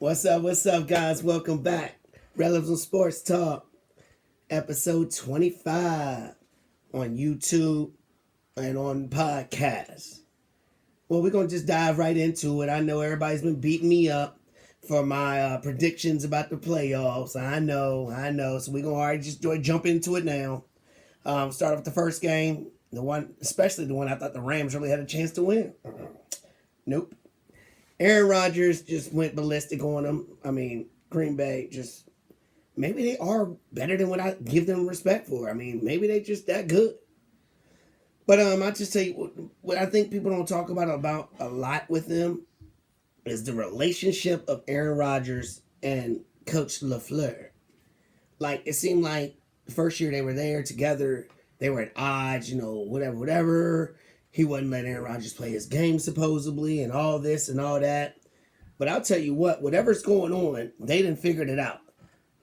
What's up, guys? Welcome back. Rellism Sports Talk, episode 25 on YouTube and on podcast. Well, we're going to just dive right into it. I know everybody's been beating me up for my predictions about the playoffs. I know. So we're going to already just jump into it now. Start off with the first game, especially the one I thought the Rams really had a chance to win. Nope. Aaron Rodgers just went ballistic on them. I mean, Green Bay just, maybe they are better than what I give them respect for. I mean, maybe they just that good. But I just tell you what I think people don't talk about a lot with them is the relationship of Aaron Rodgers and Coach LaFleur. Like, it seemed like the first year they were there together, they were at odds, whatever. He wasn't letting Aaron Rodgers play his game, supposedly, and all this and all that. But I'll tell you what, whatever's going on, they done figured it out.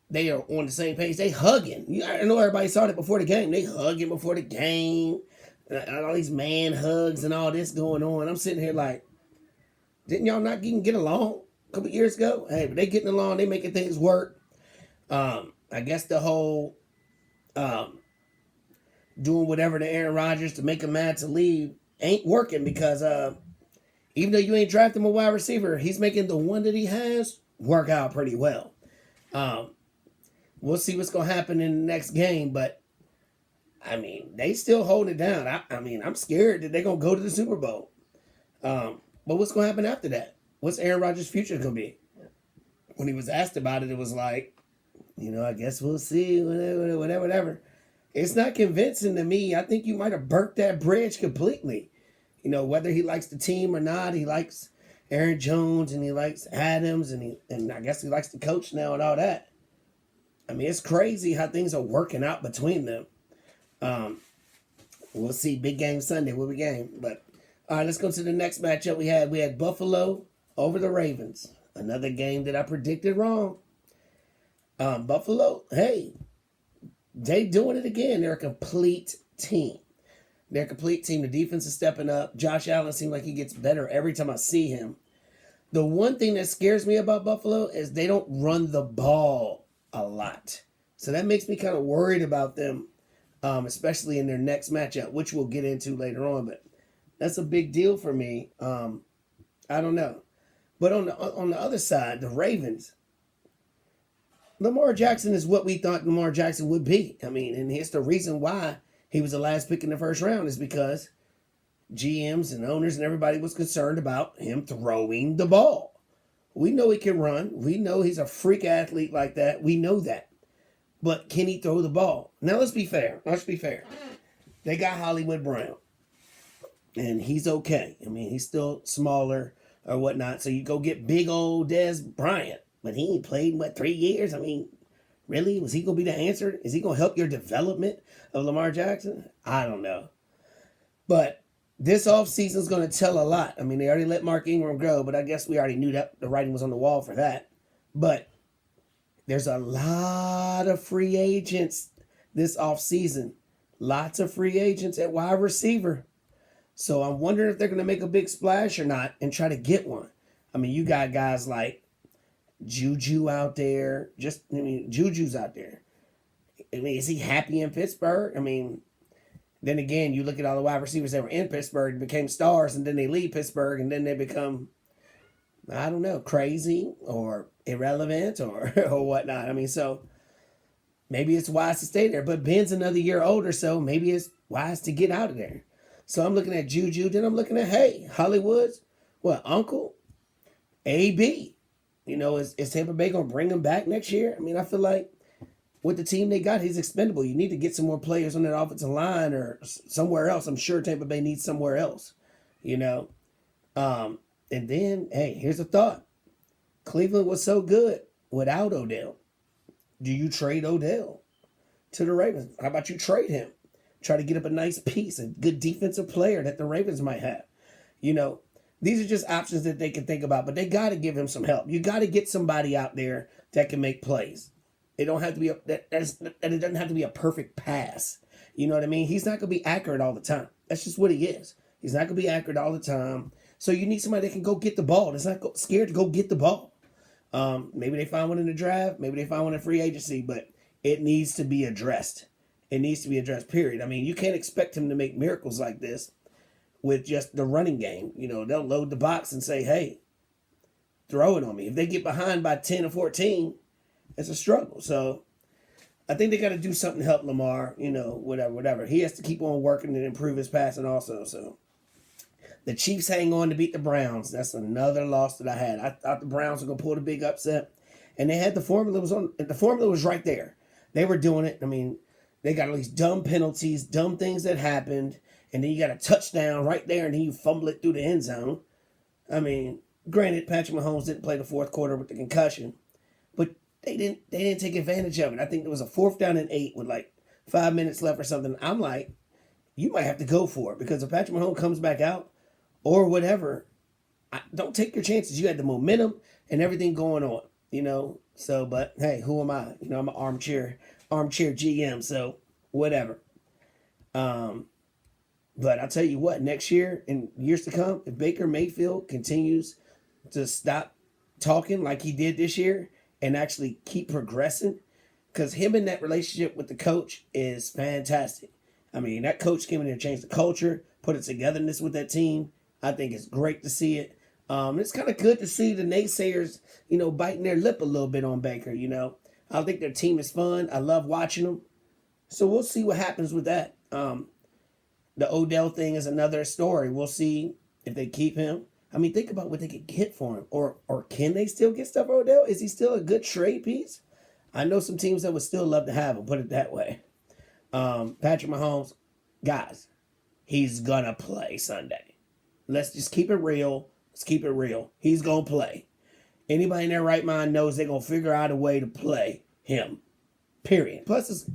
They are on the same page. They hugging. I know everybody saw it before the game. They hugging before the game. And all these man hugs and all this going on. I'm sitting here like, didn't y'all not even get along a couple years ago? Hey, but they getting along. They making things work. I guess the whole doing whatever to Aaron Rodgers to make him mad to leave ain't working because even though you ain't drafting him a wide receiver, he's making the one that he has work out pretty well. We'll see what's going to happen in the next game, but I mean, they still holding it down. I'm scared that they're going to go to the Super Bowl. But what's going to happen after that? What's Aaron Rodgers' future going to be? When he was asked about it, it was like, I guess we'll see, whatever. It's not convincing to me. I think you might have burnt that bridge completely. Whether he likes the team or not, he likes Aaron Jones and he likes Adams and I guess he likes the coach now and all that. I mean, it's crazy how things are working out between them. We'll see. Big game Sunday. What we game? But all right, let's go to the next matchup we had. We had Buffalo over the Ravens. Another game that I predicted wrong. Buffalo, hey, they doing it again. They're a complete team. The defense is stepping up. Josh Allen seems like he gets better every time I see him. The one thing that scares me about Buffalo is they don't run the ball a lot. So that makes me kind of worried about them, especially in their next matchup, which we'll get into later on. But that's a big deal for me. I don't know. But on the other side, the Ravens, Lamar Jackson is what we thought Lamar Jackson would be. I mean, and here's the reason why he was the last pick in the first round is because GMs and owners and everybody was concerned about him throwing the ball. We know he can run. We know he's a freak athlete like that. We know that. But can he throw the ball? Now, let's be fair. They got Hollywood Brown. And he's okay. I mean, he's still smaller or whatnot. So you go get big old Dez Bryant. But he ain't played, 3 years? I mean, really? Was he going to be the answer? Is he going to help your development of Lamar Jackson? I don't know. But this offseason is going to tell a lot. I mean, they already let Mark Ingram go, but I guess we already knew that the writing was on the wall for that. But there's a lot of free agents this offseason. Lots of free agents at wide receiver. So I'm wondering if they're going to make a big splash or not and try to get one. I mean, you got guys like Juju out there. Juju's out there. I mean, is he happy in Pittsburgh? I mean, then again, you look at all the wide receivers that were in Pittsburgh and became stars, and then they leave Pittsburgh, and then they become, I don't know, crazy or irrelevant or whatnot. I mean, so maybe it's wise to stay there. But Ben's another year older, so maybe it's wise to get out of there. So I'm looking at Juju, then I'm looking at, Hollywood's, Uncle? AB. Is Tampa Bay going to bring him back next year? I mean, I feel like with the team they got, he's expendable. You need to get some more players on that offensive line or somewhere else. I'm sure Tampa Bay needs somewhere else, And then, hey, here's a thought. Cleveland was so good without Odell. Do you trade Odell to the Ravens? How about you trade him? Try to get up a nice piece, a good defensive player that the Ravens might have. These are just options that they can think about, but they got to give him some help. You got to get somebody out there that can make plays. It don't have to be it doesn't have to be a perfect pass. You know what I mean? He's not going to be accurate all the time. That's just what he is. He's not going to be accurate all the time. So you need somebody that can go get the ball. That's not scared to go get the ball. Maybe they find one in the draft. Maybe they find one in free agency. But it needs to be addressed. It needs to be addressed, period. I mean, you can't expect him to make miracles like this with just the running game. They'll load the box and say, hey, throw it on me. If they get behind by 10 or 14, it's a struggle. So I think they got to do something to help Lamar, whatever. He has to keep on working and improve his passing also. So the Chiefs hang on to beat the Browns. That's another loss that I had. I thought the Browns were going to pull the big upset. And they had the formula was right there. They were doing it. I mean, they got all these dumb penalties, dumb things that happened. And then you got a touchdown right there, and then you fumble it through the end zone. I mean, granted, Patrick Mahomes didn't play the fourth quarter with the concussion, but they didn't take advantage of it. I think there was a 4th down and 8 with like 5 minutes left or something. I'm like, you might have to go for it, because if Patrick Mahomes comes back out or whatever, don't take your chances. You had the momentum and everything going on, So, but hey, who am I? I'm an armchair GM, so whatever. But I'll tell you what, next year and years to come, if Baker Mayfield continues to stop talking like he did this year and actually keep progressing, because him and that relationship with the coach is fantastic. I mean, that coach came in there, changed the culture, put a togetherness with that team. I think it's great to see it. It's kind of good to see the naysayers, biting their lip a little bit on Baker, I think their team is fun. I love watching them. So we'll see what happens with that. The Odell thing is another story. We'll see if they keep him. I mean, think about what they could get for him. Or can they still get stuff for Odell? Is he still a good trade piece? I know some teams that would still love to have him, put it that way. Patrick Mahomes, guys, he's going to play Sunday. Let's just keep it real. Let's keep it real. He's going to play. Anybody in their right mind knows they're going to figure out a way to play him. Period. Plus,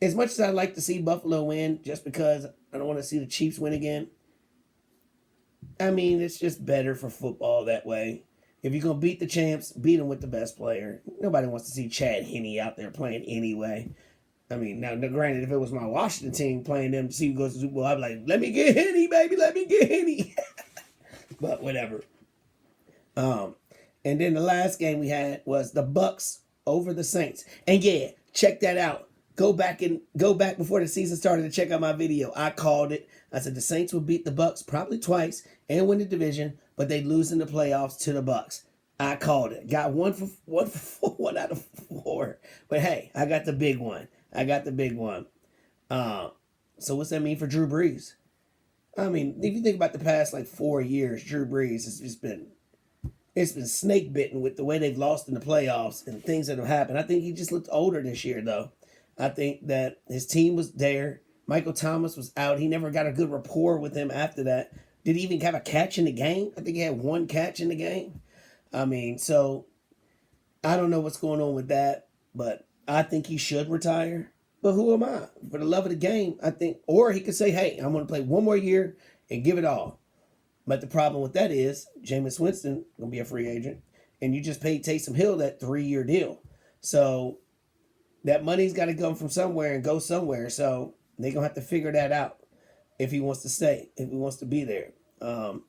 as much as I'd like to see Buffalo win, just because I don't want to see the Chiefs win again, I mean, it's just better for football that way. If you're going to beat the champs, beat them with the best player. Nobody wants to see Chad Henne out there playing anyway. I mean, now granted, if it was my Washington team playing them to see who goes to the Super Bowl, I'd be like, let me get Henne, baby, let me get Henne. But whatever. And then the last game we had was the Bucks over the Saints. And yeah, check that out. Go back before the season started to check out my video. I called it. I said the Saints would beat the Bucks probably twice and win the division, but they'd lose in the playoffs to the Bucks. I called it. Got one out of 4. But hey, I got the big one. So what's that mean for Drew Brees? I mean, if you think about the past 4 years, Drew Brees has just been snake bitten with the way they've lost in the playoffs and things that have happened. I think he just looked older this year, though. I think that his team was there. Michael Thomas was out. He never got a good rapport with him after that. Did he even have a catch in the game? I think he had 1 catch in the game. I mean, so I don't know what's going on with that, but I think he should retire. But who am I? For the love of the game, I think, or he could say, hey, I'm going to play 1 more year and give it all. But the problem with that is Jameis Winston going to be a free agent, and you just paid Taysom Hill that 3-year deal. So that money's got to come from somewhere and go somewhere. So they're going to have to figure that out if he wants to stay, if he wants to be there. I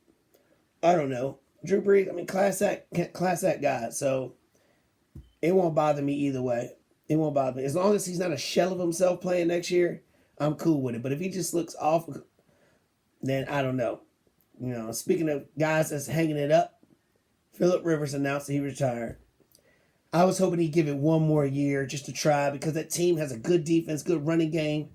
don't know. Drew Brees, I mean, class act guy. So it won't bother me either way. It won't bother me. As long as he's not a shell of himself playing next year, I'm cool with it. But if he just looks off, then I don't know. Speaking of guys that's hanging it up, Phillip Rivers announced that he retired. I was hoping he'd give it 1 more year just to try, because that team has a good defense, good running game,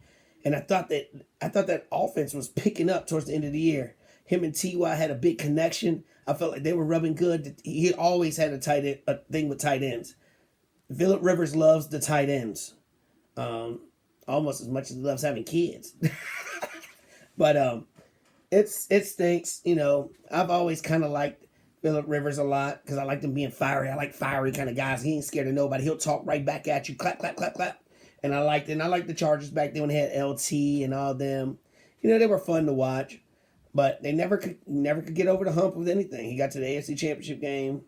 and I thought that offense was picking up towards the end of the year. Him and T.Y. had a big connection. I felt like they were rubbing good. He always had a thing with tight ends. Phillip Rivers loves the tight ends, almost as much as he loves having kids. But it stinks. I've always kind of liked Phillip Rivers a lot because I like him being fiery. I like fiery kind of guys. He ain't scared of nobody. He'll talk right back at you. Clap, clap, clap, clap. And I liked it. And I liked the Chargers back then when they had LT and all them. They were fun to watch. But they never could get over the hump with anything. He got to the AFC Championship game.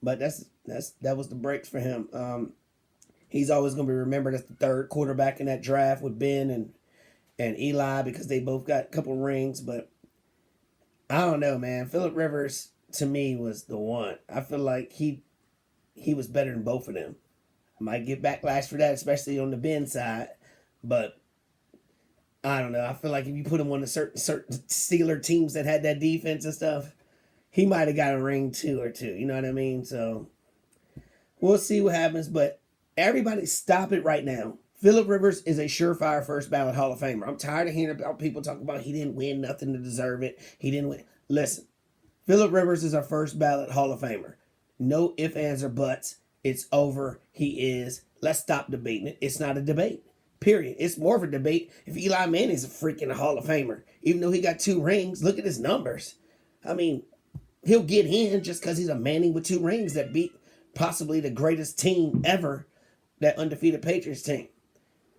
But that was the breaks for him. He's always going to be remembered as the 3rd quarterback in that draft with Ben and Eli, because they both got a couple rings. But I don't know, man. Phillip Rivers, to me, was the one. I feel like he he was better than both of them. Might get backlash for that, especially on the Ben side. But I don't know. I feel like if you put him on a certain Steeler teams that had that defense and stuff, he might have got a ring too or two. You know what I mean? So we'll see what happens. But everybody stop it right now. Phillip Rivers is a surefire first ballot Hall of Famer. I'm tired of hearing about people talking about he didn't win nothing to deserve it. He didn't win. Listen, Phillip Rivers is our first ballot Hall of Famer. No ifs, ands, or buts. It's over. He is. Let's stop debating it. It's not a debate. Period. It's more of a debate if Eli Manning's a freaking Hall of Famer. Even though he got 2 rings, look at his numbers. I mean, he'll get in just because he's a Manning with 2 rings that beat possibly the greatest team ever, that undefeated Patriots team.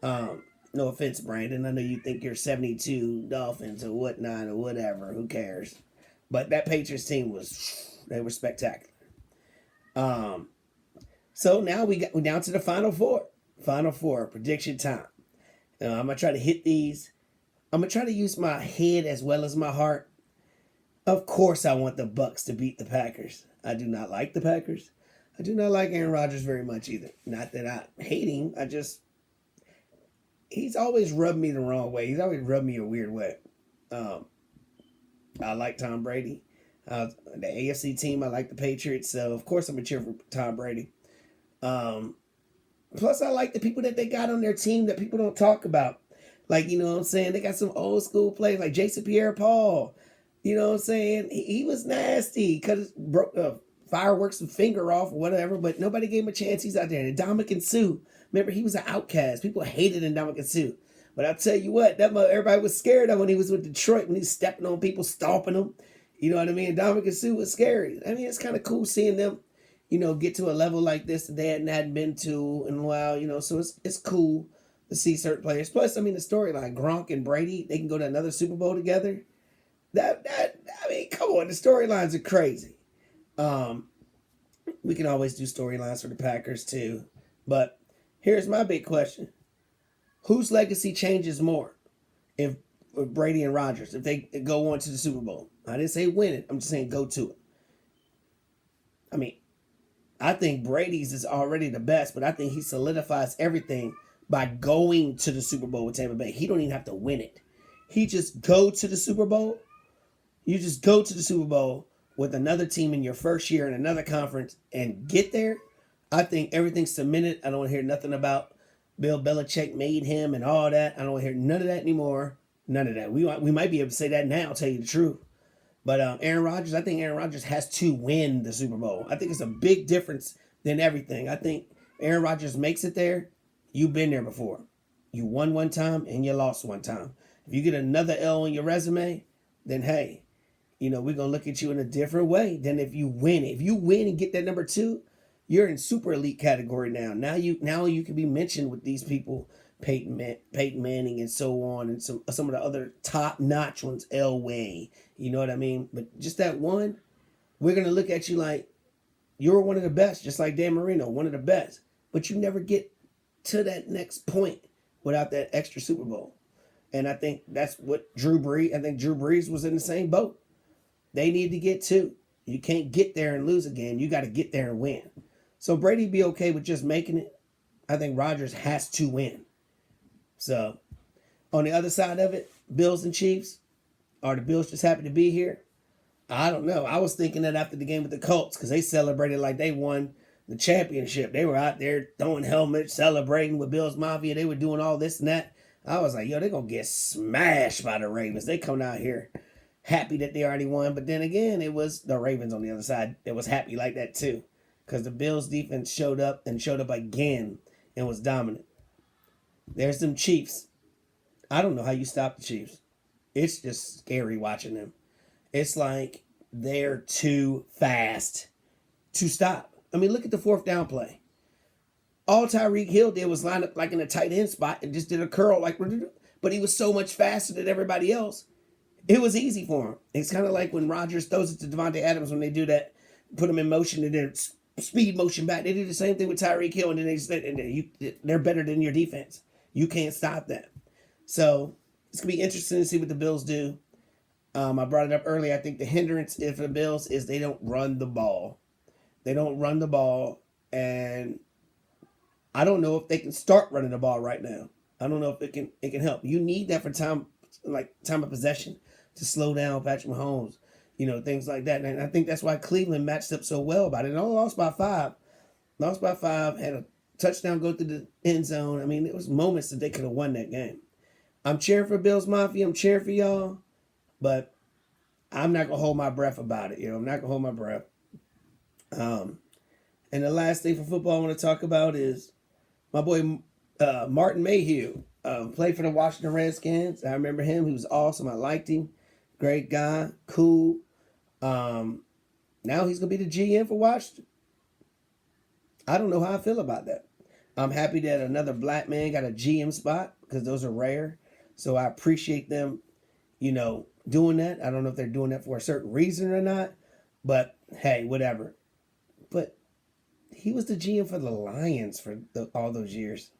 No offense, Brandon. I know you think you're 72 Dolphins or whatnot or whatever. Who cares? But that Patriots team they were spectacular. So now we're down to the Final Four. Final Four, prediction time. I'm going to try to hit these. I'm going to try to use my head as well as my heart. Of course I want the Bucs to beat the Packers. I do not like the Packers. I do not like Aaron Rodgers very much either. Not that I hate him. He's always rubbed me the wrong way. He's always rubbed me a weird way. I like Tom Brady. The AFC team, I like the Patriots. So, of course, I'm going to cheer for Tom Brady. Plus, I like the people that they got on their team that people don't talk about. Like, you know what I'm saying? They got some old school players like Jason Pierre-Paul. You know what I'm saying? He was nasty because broke fireworks and finger off or whatever, but nobody gave him a chance. He's out there. And Ndamukong Suh, remember, he was an outcast. People hated Ndamukong Suh. But I'll tell you what, everybody was scared of when he was with Detroit, when he was stepping on people, stomping them. You know what I mean? Ndamukong Suh was scary. I mean, it's kind of cool seeing them, get to a level like this that they hadn't been to in a while, so it's cool to see certain players. Plus, I mean, the storyline, Gronk and Brady, they can go to another Super Bowl together. Come on, the storylines are crazy. We can always do storylines for the Packers too. But here's my big question. Whose legacy changes more if Brady and Rodgers, if they go on to the Super Bowl? I didn't say win it. I'm just saying go to it. I mean, I think Brady's is already the best, but I think he solidifies everything by going to the Super Bowl with Tampa Bay. He don't even have to win it. He just go to the Super Bowl. You just go to the Super Bowl with another team in your first year in another conference and get there. I think everything's cemented. I don't want to hear nothing about Bill Belichick made him and all that. I don't want to hear none of that anymore. None of that. We might be able to say that now, I'll tell you the truth. But Aaron Rodgers, I think Aaron Rodgers has to win the Super Bowl. I think it's a big difference than everything. I think Aaron Rodgers makes it there. You've been there before. You won one time and you lost one time. If you get another L on your resume, then hey, we're going to look at you in a different way than if you win. If you win and get that number 2, you're in super elite category now. Now you can be mentioned with these people, Peyton Manning and so on, and some of the other top-notch ones, Elway. You know what I mean? But just that one, we're going to look at you like you're one of the best, just like Dan Marino, one of the best. But you never get to that next point without that extra Super Bowl. And I think that's what Drew Brees was in the same boat. They need to get 2. You can't get there and lose again. You got to get there and win. So Brady be okay with just making it. I think Rodgers has to win. So on the other side of it, Bills and Chiefs, are the Bills just happy to be here? I don't know. I was thinking that after the game with the Colts because they celebrated like they won the championship. They were out there throwing helmets, celebrating with Bills Mafia. They were doing all this and that. I was like, they're going to get smashed by the Ravens. They come out here happy that they already won. But then again, it was the Ravens on the other side that was happy like that too. Because the Bills defense showed up again and was dominant. There's them Chiefs. I don't know how you stop the Chiefs. It's just scary watching them. It's like they're too fast to stop. I mean, look at the 4th down play. All Tyreek Hill did was line up like in a tight end spot and just did a curl but he was so much faster than everybody else. It was easy for him. It's kind of like when Rodgers throws it to Devontae Adams when they do that, put him in motion and then speed motion back. They do the same thing with Tyreek Hill, and then they're better than your defense. You can't stop that. So it's going to be interesting to see what the Bills do. I brought it up earlier. I think the hindrance for the Bills is they don't run the ball. They don't run the ball. And I don't know if they can start running the ball right now. I don't know if it can help. You need that for time of possession to slow down Patrick Mahomes, things like that. And I think that's why Cleveland matched up so well about it. And only lost by 5. Lost by 5, had a touchdown go through the end zone. I mean, it was moments that they could have won that game. I'm cheering for Bills Mafia. I'm cheering for y'all, but I'm not gonna hold my breath about it. I'm not gonna hold my breath. And the last thing for football I want to talk about is my boy Martin Mayhew. Played for the Washington Redskins. I remember him. He was awesome. I liked him. Great guy. Cool. Now he's gonna be the GM for Washington. I don't know how I feel about that. I'm happy that another black man got a GM spot because those are rare. So I appreciate them, doing that. I don't know if they're doing that for a certain reason or not, but hey, whatever. But he was the GM for the Lions for all those years.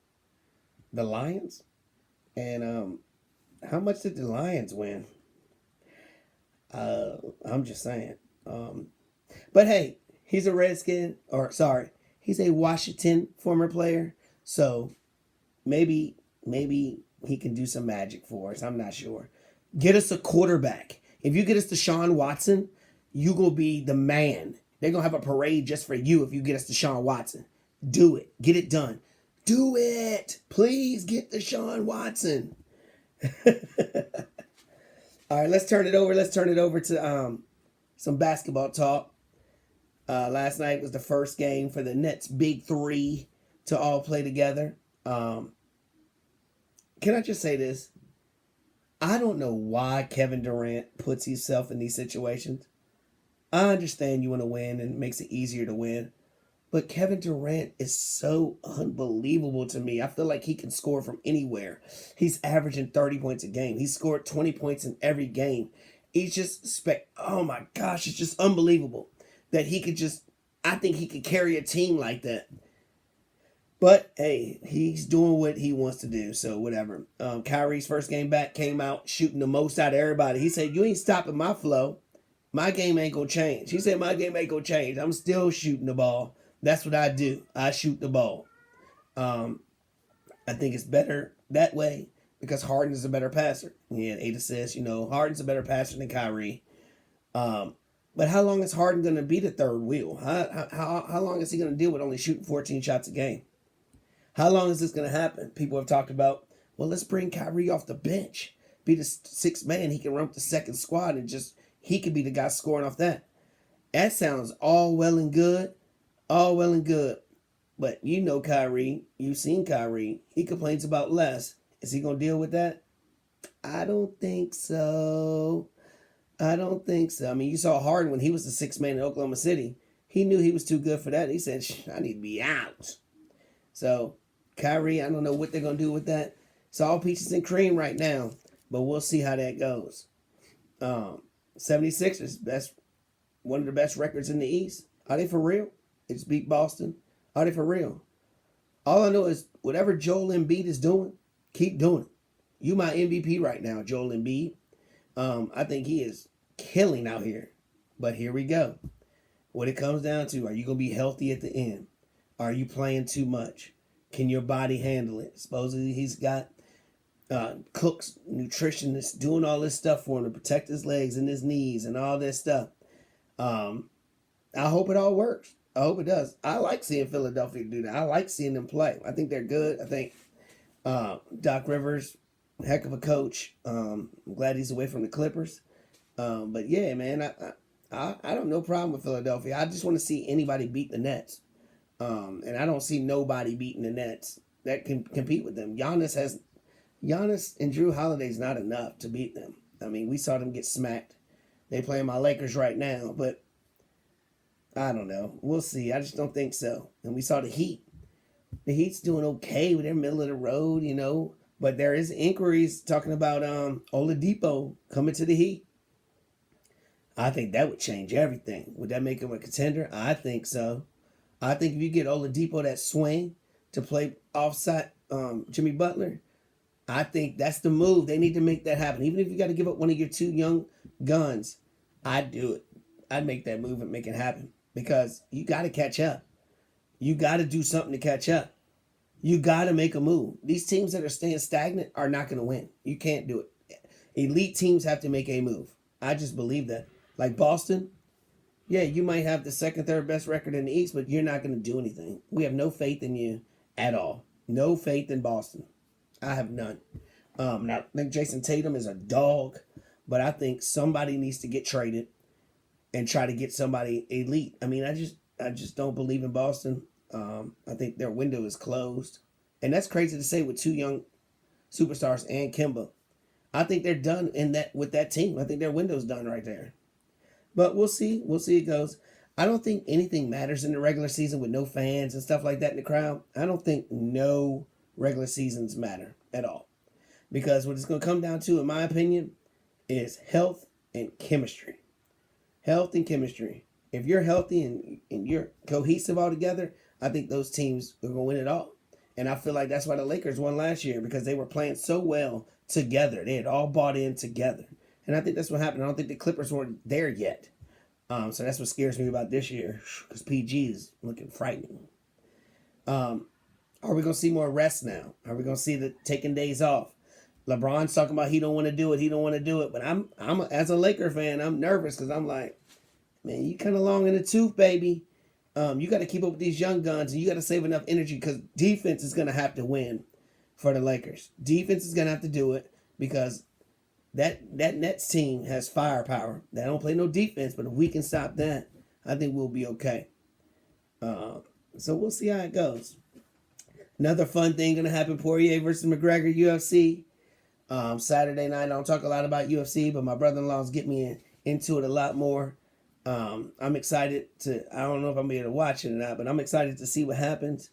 The Lions? And how much did the Lions win? I'm just saying. But hey, he's a Redskin, he's a Washington former player. So maybe he can do some magic for us. I'm not sure. Get us a quarterback. If you get us Deshaun Watson, you gonna be the man. They're gonna have a parade just for you if you get us Deshaun Watson. Do it. Get it done. Do it. Please get Deshaun Watson. All right, let's turn it over. Let's turn it over to some basketball talk. Last night was the first game for the Nets' big three to all play together. Can I just say this? I don't know why Kevin Durant puts himself in these situations. I understand you want to win and it makes it easier to win. But Kevin Durant is so unbelievable to me. I feel like he can score from anywhere. He's averaging 30 points a game. He scored 20 points in every game. He's just oh my gosh, it's just unbelievable that he could I think he could carry a team like that. But hey, he's doing what he wants to do, so whatever. Kyrie's first game back came out shooting the most out of everybody. He said, "You ain't stopping my flow. My game ain't gonna change." He said, "My game ain't gonna change. I'm still shooting the ball. That's what I do. I shoot the ball." I think it's better that way because Harden is a better passer. He had 8 assists. Harden's a better passer than Kyrie. But how long is Harden going to be the third wheel? How long is he going to deal with only shooting 14 shots a game? How long is this going to happen? People have talked about, well, let's bring Kyrie off the bench. Be the sixth man. He can run up the second squad and he could be the guy scoring off that. That sounds all well and good. All well and good. But Kyrie. You've seen Kyrie. He complains about less. Is he going to deal with that? I don't think so. I mean, you saw Harden when he was the sixth man in Oklahoma City. He knew he was too good for that. He said, I need to be out. So, Kyrie, I don't know what they're going to do with that. It's all peaches and cream right now. But we'll see how that goes. 76ers, one of the best records in the East. Are they for real? They just beat Boston. Are they for real? All I know is whatever Joel Embiid is doing, keep doing it. You my MVP right now, Joel Embiid. I think he is killing out here. But here we go. What it comes down to, are you going to be healthy at the end? Are you playing too much? Can your body handle it? Supposedly he's got cooks, nutritionists doing all this stuff for him to protect his legs and his knees and all this stuff. I hope it all works. I hope it does. I like seeing Philadelphia do that. I like seeing them play. I think they're good. I think Doc Rivers, heck of a coach. I'm glad he's away from the Clippers. But yeah, man, I don't no problem with Philadelphia. I just want to see anybody beat the Nets. And I don't see nobody beating the Nets that can compete with them. Giannis and Drew Holiday's not enough to beat them. I mean, we saw them get smacked. They playing my Lakers right now, but I don't know. We'll see. I just don't think so. And we saw the Heat. The Heat's doing okay with their middle of the road, but there is inquiries talking about Oladipo coming to the Heat. I think that would change everything. Would that make him a contender? I think so. I think if you get Oladipo that swing to play offside Jimmy Butler, I think that's the move. They need to make that happen. Even if you got to give up one of your two young guns, I'd do it. I'd make that move and make it happen because you got to catch up. You got to do something to catch up. You got to make a move. These teams that are staying stagnant are not going to win. You can't do it. Elite teams have to make a move. I just believe that. Like Boston, yeah, you might have the second, third best record in the East, but you're not going to do anything. We have no faith in you at all. No faith in Boston. I have none. Now, I think Jason Tatum is a dog, but I think somebody needs to get traded and try to get somebody elite. I mean, I just don't believe in Boston. I think their window is closed, and that's crazy to say with two young superstars and Kemba. I think they're done in that with that team. I think their window's done right there. But we'll see. We'll see how it goes. I don't think anything matters in the regular season with no fans and stuff like that in the crowd. I don't think no regular seasons matter at all. Because what it's going to come down to, in my opinion, is health and chemistry. Health and chemistry. If you're healthy and you're cohesive all together, I think those teams are going to win it all. And I feel like that's why the Lakers won last year, because they were playing so well together. They had all bought in together. And I think that's what happened. I don't think the Clippers weren't there yet. So that's what scares me about this year, because PG is looking frightening. Are we going to see more rest now? Are we going to see the taking days off? LeBron's talking about he don't want to do it. He don't want to do it. But I'm as a Laker fan, I'm nervous because I'm like, man, you kind of long in the tooth, baby. You got to keep up with these young guns, and you got to save enough energy because defense is going to have to win for the Lakers. Defense is going to have to do it because that Nets team has firepower. They don't play no defense, but if we can stop that, I think we'll be okay. So we'll see how it goes. Another fun thing going to happen, Poirier versus McGregor, UFC. Saturday night, I don't talk a lot about UFC, but my brother-in-law's get me into it a lot more. I'm excited I don't know if I'm going to be able to watch it or not, but I'm excited to see what happens.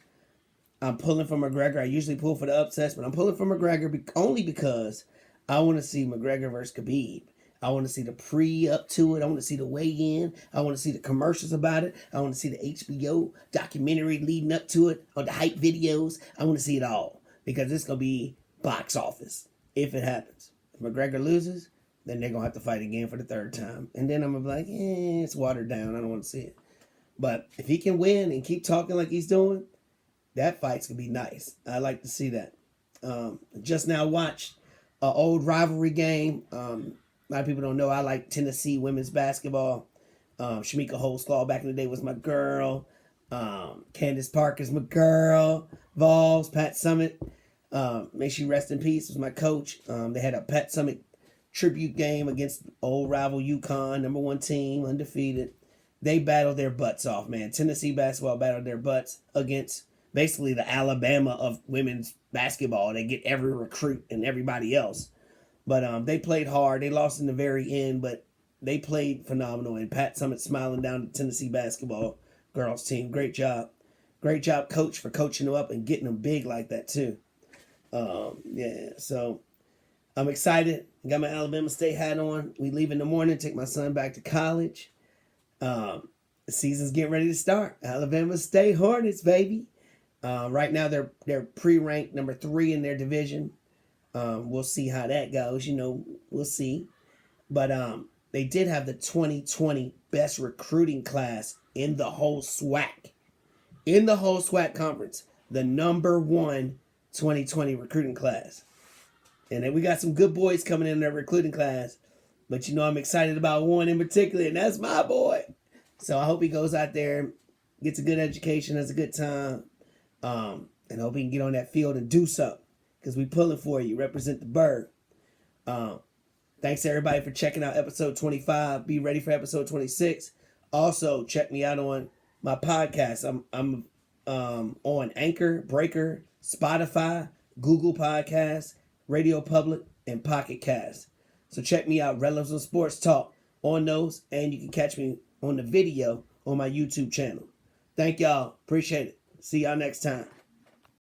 I'm pulling for McGregor. I usually pull for the upsets, but I'm pulling for McGregor only because I want to see McGregor versus Khabib. I want to see the pre-up to it. I want to see the weigh-in. I want to see the commercials about it. I want to see the HBO documentary leading up to it, or the hype videos. I want to see it all because it's going to be box office if it happens. If McGregor loses, then they're going to have to fight again for the third time. And then I'm going to be like, it's watered down. I don't want to see it. But if he can win and keep talking like he's doing, that fight's going to be nice. I like to see that. Just now watched an old rivalry game. A lot of people don't know I like Tennessee women's basketball. Shamika Holslaw back in the day was my girl. Candace Parker's my girl. Vols, Pat Summitt. May she rest in peace, was my coach. They had a Pat Summitt tribute game against old rival UConn, number one team, undefeated. They battled their butts off, man. Tennessee basketball battled their butts against basically the Alabama of women's basketball. They get every recruit and everybody else. But they played hard. They lost in the very end, but they played phenomenal. And Pat Summitt smiling down the Tennessee basketball girls team. Great job. Great job, coach, for coaching them up and getting them big like that, too. So I'm excited. Got my Alabama State hat on. We leave in the morning, take my son back to college. The season's getting ready to start. Alabama State Hornets, baby. Right now they're pre-ranked number 3 in their division. We'll see how that goes. We'll see. But they did have the 2020 best recruiting class in the whole SWAC. In the whole SWAC conference. The number 1 2020 recruiting class. And then we got some good boys coming in their recruiting class. But I'm excited about one in particular, and that's my boy. So I hope he goes out there, gets a good education, has a good time. And hope he can get on that field and do something. Because we pulling for you. Represent the bird. Thanks everybody for checking out episode 25. Be ready for episode 26. Also, check me out on my podcast. I'm on Anchor, Breaker, Spotify, Google Podcasts, Radio Public, and Pocket Cast. So check me out, Rellism Sports Talk, on those. And you can catch me on the video on my YouTube channel. Thank y'all. Appreciate it. See y'all next time.